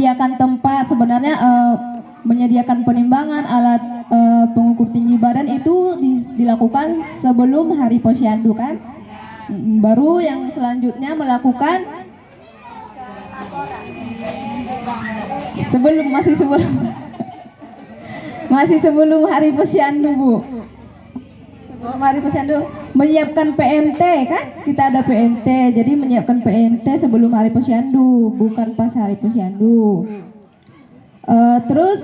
menyediakan tempat. Sebenarnya menyediakan penimbangan alat pengukur tinggi badan itu dilakukan sebelum Hari Posyandu kan. Baru yang selanjutnya melakukan masih sebelum Hari Posyandu, Bu. Sebelum Hari Posyandu menyiapkan PMT kan? Kita ada PMT. Jadi menyiapkan PMT sebelum Hari Posyandu, bukan pas Hari Posyandu. Terus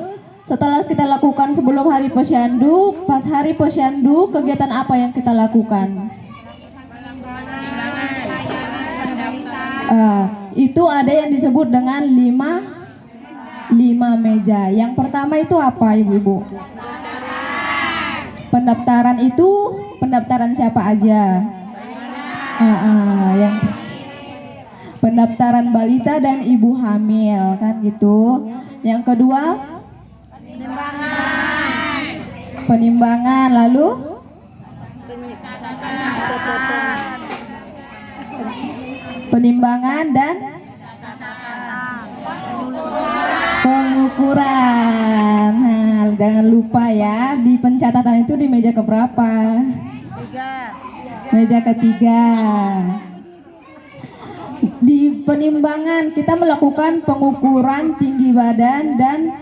setelah kita lakukan sebelum Hari Posyandu, pas Hari Posyandu kegiatan apa yang kita lakukan? Itu ada yang disebut dengan 5 meja. Yang pertama itu apa, Ibu-ibu? Pendaftaran itu pendaftaran siapa aja? Yang pendaftaran balita dan ibu hamil kan gitu. Yang kedua penimbangan, lalu penimbangan dan pengukuran. Nah, jangan lupa ya, di pencatatan itu di meja keberapa? Meja ketiga. Di penimbangan kita melakukan pengukuran tinggi badan dan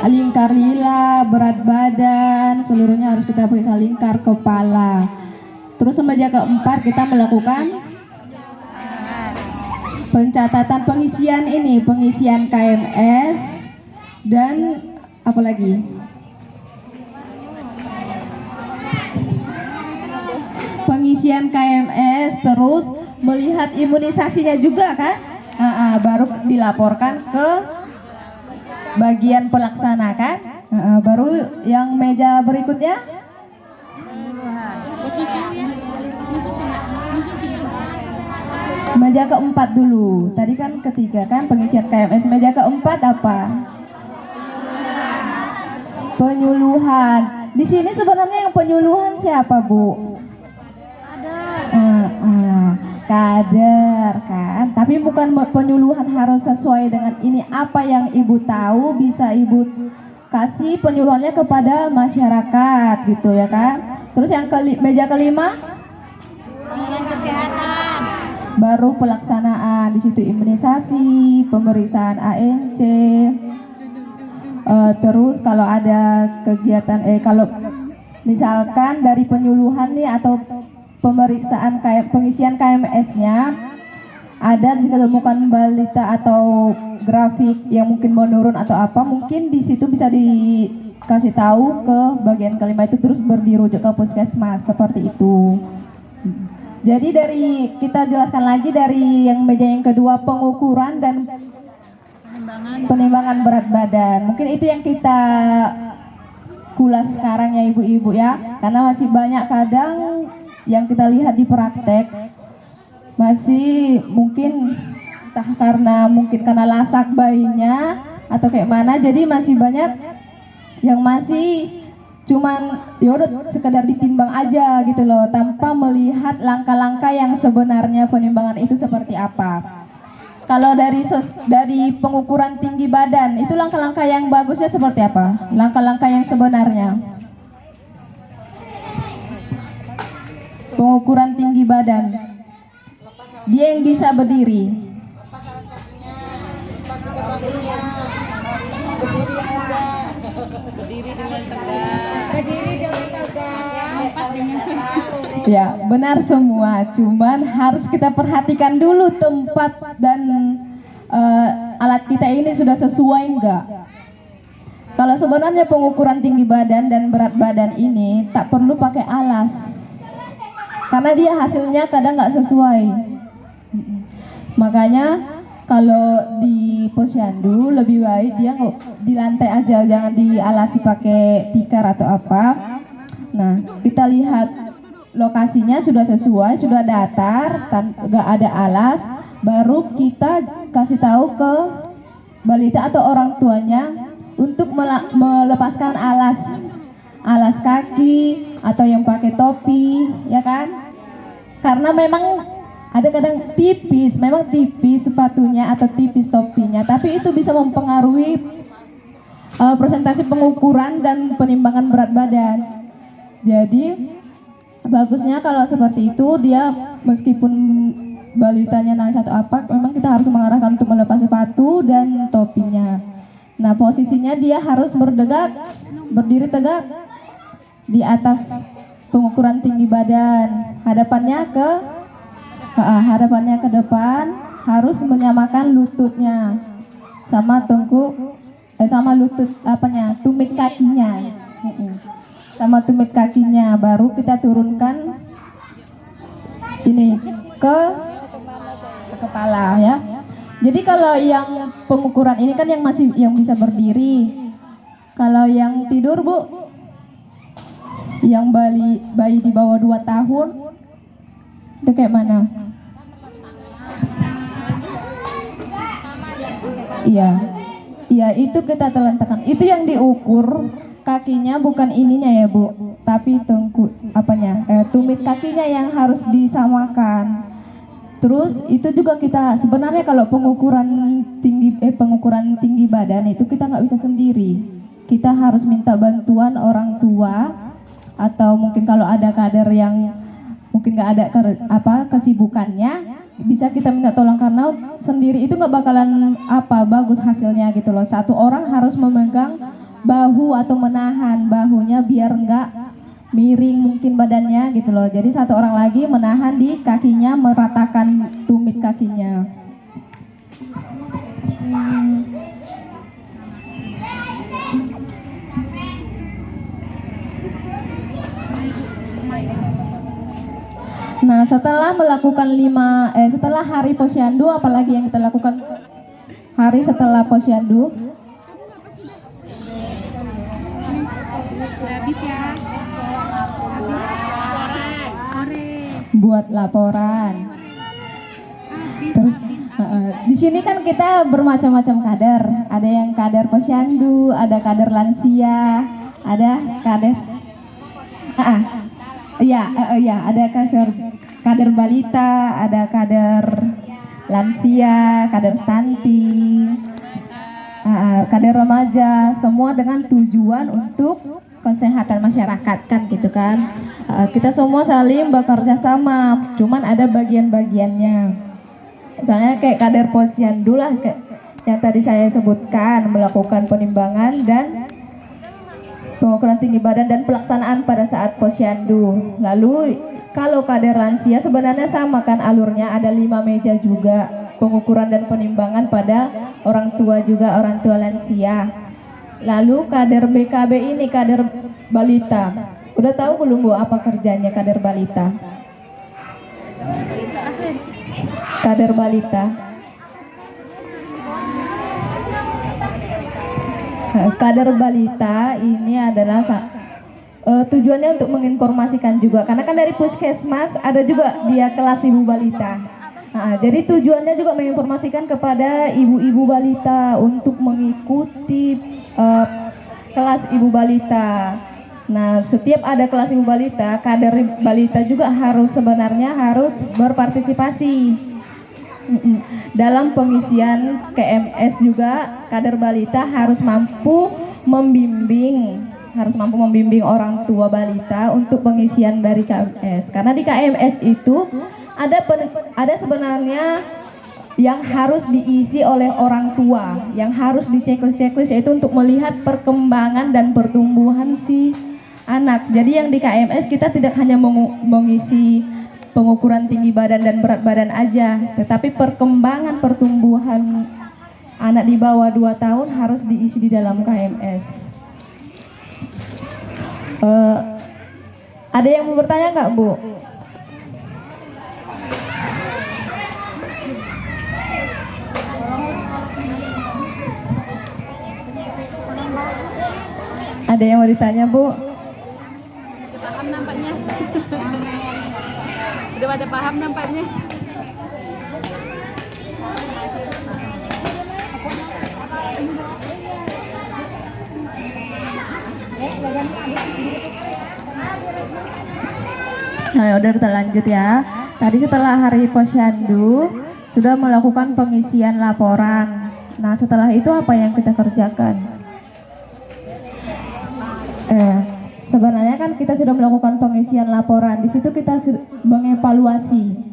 lingkar lila, berat badan, seluruhnya harus kita periksa, lingkar kepala. Terus meja keempat kita melakukan pencatatan pengisian KMS dan apa lagi? Pengisian KMS, terus melihat imunisasinya juga kan? Baru dilaporkan ke bagian pelaksana kan? Baru yang meja berikutnya meja keempat dulu. Tadi kan ketiga kan pengisian KMS. Meja keempat apa? Penyuluhan. Di sini sebenarnya yang penyuluhan siapa, Bu? Kader kan. Tapi bukan penyuluhan harus sesuai dengan ini. Apa yang Ibu tahu bisa Ibu kasih penyuluhannya kepada masyarakat gitu ya kan. Terus yang meja kelima kesehatan. Baru pelaksanaan, di situ imunisasi, pemeriksaan ANC. Terus kalau ada kegiatan kalau misalkan dari penyuluhan nih atau pemeriksaan pengisian KMS-nya ada ditemukan balita atau grafik yang mungkin menurun atau apa, mungkin di situ bisa dikasih tahu ke bagian kelima itu, terus dirujuk ke puskesmas seperti itu. Jadi dari kita jelaskan lagi dari yang meja yang kedua, pengukuran dan penimbangan berat badan. Mungkin itu yang kita kulas sekarang ya Ibu-ibu ya, karena masih banyak kadang yang kita lihat di praktek masih mungkin entah karena lasak bayinya atau kayak mana, jadi masih banyak yang masih cuman yaudah sekedar ditimbang aja gitu loh, tanpa melihat langkah-langkah yang sebenarnya penimbangan itu seperti apa. Kalau dari pengukuran tinggi badan itu langkah-langkah yang bagusnya seperti apa? Langkah-langkah yang sebenarnya pengukuran tinggi badan, dia yang bisa berdiri. Berdiri dengan tegak. Ya, benar semua. Cuman harus kita perhatikan dulu tempat dan alat kita ini sudah sesuai enggak. Kalau sebenarnya pengukuran tinggi badan dan berat badan ini tak perlu pakai alas, karena dia hasilnya kadang nggak sesuai. Makanya kalau di posyandu lebih baik dia di lantai aja, jangan dialasi pakai tikar atau apa. Nah, kita lihat lokasinya sudah sesuai, sudah datar, nggak ada alas, baru kita kasih tahu ke balita atau orang tuanya untuk melepaskan alas kaki atau yang pakai topi, ya kan? Karena memang Ada kadang tipis, memang tipis sepatunya atau tipis topinya, tapi itu bisa mempengaruhi presentasi pengukuran dan penimbangan berat badan. Jadi bagusnya kalau seperti itu, dia meskipun balitanya nangis atau apa, memang kita harus mengarahkan untuk melepas sepatu dan topinya. Nah, posisinya dia harus berdiri tegak di atas pengukuran tinggi badan, hadapannya ke depan, harus menyamakan lututnya sama sama lutut tumit kakinya. Sama tumit kakinya, baru kita turunkan ini ke kepala ya. Jadi kalau yang pengukuran ini kan yang bisa berdiri. Kalau yang tidur Bu, yang bayi di bawah 2 tahun itu kayak mana? Iya, itu kita telantakan. Itu yang diukur kakinya, bukan ininya ya Bu, tapi tumit kakinya yang harus disamakan. Terus itu juga kita sebenarnya kalau pengukuran tinggi badan itu kita nggak bisa sendiri. Kita harus minta bantuan orang tua, atau mungkin kalau ada kader yang mungkin nggak ada kesibukannya, bisa kita minta tolong, karena sendiri itu nggak bakalan bagus hasilnya gitu loh. Satu orang harus memegang bahu atau menahan bahunya biar nggak miring mungkin badannya gitu loh. Jadi satu orang lagi menahan di kakinya, meratakan tumit kakinya. Nah, setelah melakukan setelah hari posyandu, apalagi yang kita lakukan hari setelah posyandu? Habis ya. Buat laporan. Terus, di sini kan kita bermacam-macam kader. Ada yang kader posyandu, ada kader lansia, ada kader ada kader balita, ada kader lansia, kader stunting, kader remaja, semua dengan tujuan untuk kesehatan masyarakat kan gitu kan. Kita semua saling bekerja sama, cuman ada bagian-bagiannya. Misalnya kayak kader posyandu lah, yang tadi saya sebutkan, melakukan penimbangan dan pengukuran tinggi badan dan pelaksanaan pada saat posyandu. Lalu kalau kader lansia sebenarnya sama kan alurnya, ada 5 meja juga, pengukuran dan penimbangan pada orang tua juga, orang tua lansia. Lalu kader BKB ini, kader balita, udah tahu belum Bu apa kerjanya kader balita? Kader balita, kader balita ini adalah tujuannya untuk menginformasikan juga, karena kan dari puskesmas ada juga dia kelas ibu balita. Jadi tujuannya juga menginformasikan kepada ibu-ibu balita untuk mengikuti kelas ibu balita. Nah, setiap ada kelas ibu balita, kader balita juga sebenarnya harus berpartisipasi dalam pengisian KMS juga. Kader balita harus mampu membimbing orang tua balita untuk pengisian dari KMS, karena di KMS itu ada sebenarnya yang harus diisi oleh orang tua, yang harus diceklis-ceklis, yaitu untuk melihat perkembangan dan pertumbuhan si anak. Jadi yang di KMS kita tidak hanya mengisi pengukuran tinggi badan dan berat badan aja, tetapi perkembangan pertumbuhan anak di bawah 2 tahun harus diisi di dalam KMS. Ada yang mau bertanya nggak Bu? Ada yang mau ditanya Bu? Paham nampaknya. Udah pada paham nampaknya. Nah, udah kita lanjut ya. tadi setelah hari Posyandu sudah melakukan pengisian laporan. Nah, setelah itu apa yang kita kerjakan? Sebenarnya kan kita sudah melakukan pengisian laporan. Di situ kita mengevaluasi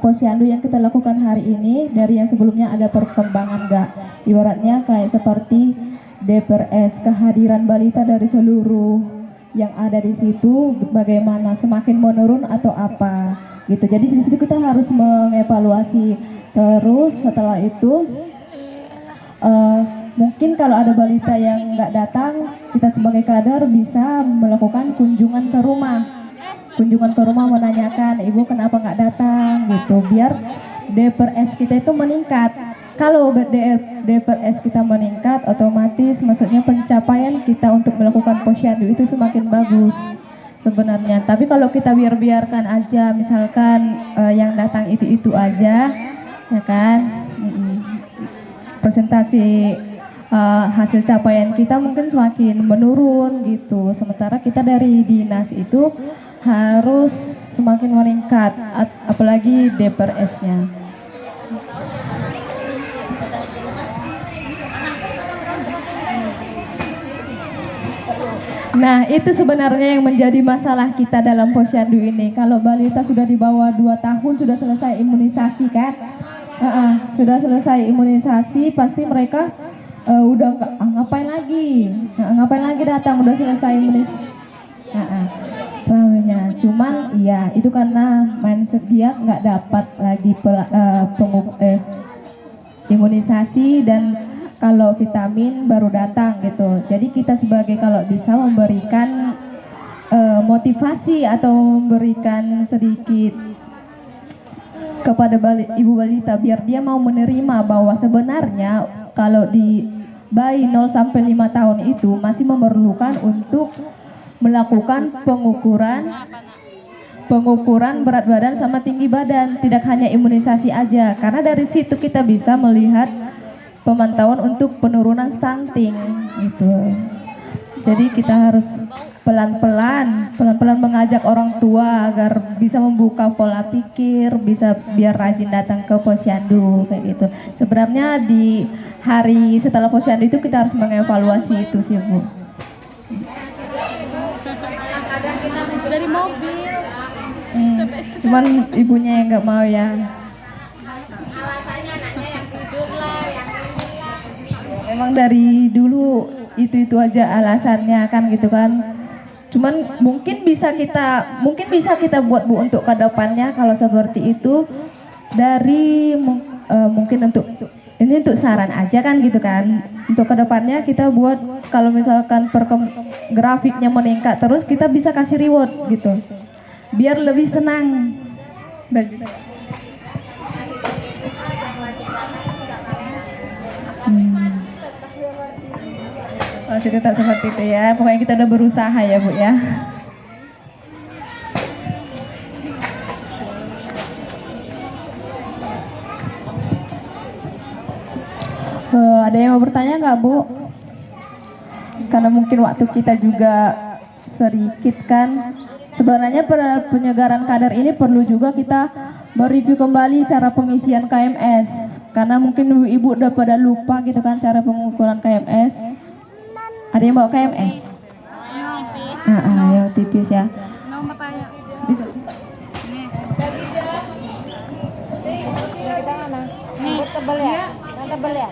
Posyandu yang kita lakukan hari ini dari yang sebelumnya ada perkembangan nggak? Ibaratnya kayak seperti DPRS, kehadiran balita dari seluruh yang ada di situ bagaimana, semakin menurun atau apa gitu. Jadi di situ kita harus mengevaluasi. Terus setelah itu mungkin kalau ada balita yang nggak datang, kita sebagai kader bisa melakukan kunjungan ke rumah menanyakan ibu kenapa nggak datang gitu, biar DPRS kita itu meningkat. Kalau DPRS kita meningkat, otomatis maksudnya pencapaian kita untuk melakukan posyandu itu semakin bagus sebenarnya. Tapi kalau kita biarkan aja, misalkan yang datang itu aja, ya kan, presentasi hasil capaian kita mungkin semakin menurun gitu. Sementara kita dari dinas itu harus semakin meningkat, apalagi DPRS-nya. Nah, itu sebenarnya yang menjadi masalah kita dalam posyandu ini. Kalau balita sudah di bawah 2 tahun sudah selesai imunisasi kan? Sudah selesai imunisasi, pasti mereka udah ngapain lagi? Ngapain lagi datang udah selesai imunisasi? Ramenya. Cuman iya itu karena mindset dia nggak dapat lagi imunisasi, dan kalau vitamin baru datang gitu. Jadi kita sebagai kalau bisa memberikan motivasi atau memberikan sedikit kepada ibu balita biar dia mau menerima bahwa sebenarnya kalau di bayi 0 sampai 5 tahun itu masih memerlukan untuk melakukan pengukuran berat badan sama tinggi badan, tidak hanya imunisasi aja, karena dari situ kita bisa melihat pemantauan untuk penurunan stunting gitu. Jadi kita harus pelan-pelan mengajak orang tua agar bisa membuka pola pikir, bisa biar rajin datang ke posyandu kayak gitu. Sebenarnya di hari setelah posyandu itu kita harus mengevaluasi itu sih, Bu. Dari mobil. Cuman ibunya yang nggak mau ya. Alasannya anaknya yang tidur lah, yang Memang dari dulu itu aja alasannya kan gitu kan. Cuman mungkin bisa kita buat, Bu, untuk kedepannya kalau seperti itu dari mungkin untuk ini untuk saran aja kan gitu kan. Untuk kedepannya kita buat kalau misalkan grafiknya meningkat terus kita bisa kasih reward gitu. Biar lebih senang. Masih tetap seperti itu ya. Pokoknya kita udah berusaha ya, Bu ya. Ada yang mau bertanya nggak, Bu? Karena mungkin waktu kita juga sedikit kan. Sebenarnya penyegaran kader ini perlu juga kita mereview kembali cara pengisian KMS. Karena mungkin ibu udah pada lupa gitu kan cara pengukuran KMS. Ada yang bawa KMS? Yang tipis ya. No, matanya. Bisa. Nih. Tebel ya? Tebel ya?